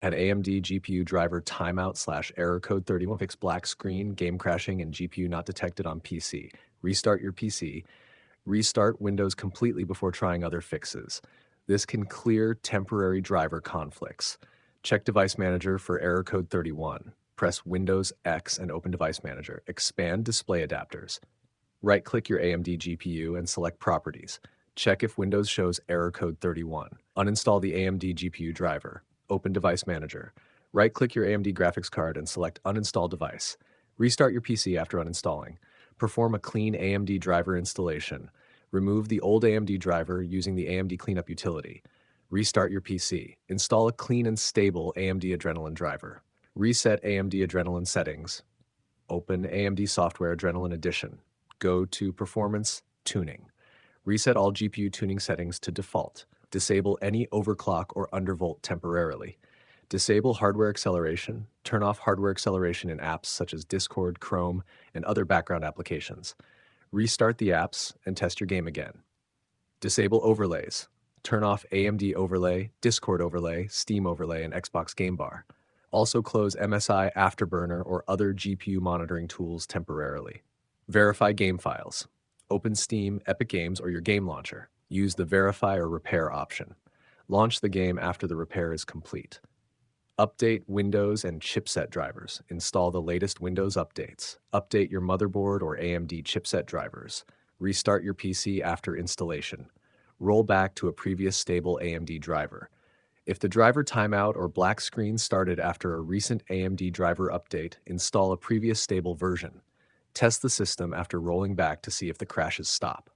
At AMD GPU driver timeout/error code 31 fix black screen, game crashing, and GPU not detected on PC. Restart your PC. Restart Windows completely before trying other fixes. This can clear temporary driver conflicts. Check Device Manager for error code 31. Press Windows X and open Device Manager. Expand display adapters. Right-click your AMD GPU and select Properties. Check if Windows shows error code 31. Uninstall the AMD GPU driver. Open Device Manager. Right-click your AMD graphics card and select Uninstall Device. Restart your PC after uninstalling. Perform a clean AMD driver installation. Remove the old AMD driver using the AMD Cleanup utility. Restart your PC. Install a clean and stable AMD Adrenalin driver. Reset AMD Adrenalin settings. Open AMD Software Adrenalin Edition. Go to Performance Tuning. Reset all GPU tuning settings to default. Disable any overclock or undervolt temporarily. Disable hardware acceleration. Turn off hardware acceleration in apps such as Discord, Chrome, and other background applications. Restart the apps and test your game again. Disable overlays. Turn off AMD Overlay, Discord Overlay, Steam Overlay, and Xbox Game Bar. Also close MSI Afterburner or other GPU monitoring tools temporarily. Verify game files. Open Steam, Epic Games, or your game launcher. Use the Verify or Repair option. Launch the game after the repair is complete. Update Windows and chipset drivers. Install the latest Windows updates. Update your motherboard or AMD chipset drivers. Restart your PC after installation. Roll back to a previous stable AMD driver. If the driver timeout or black screen started after a recent AMD driver update, install a previous stable version. Test the system after rolling back to see if the crashes stop.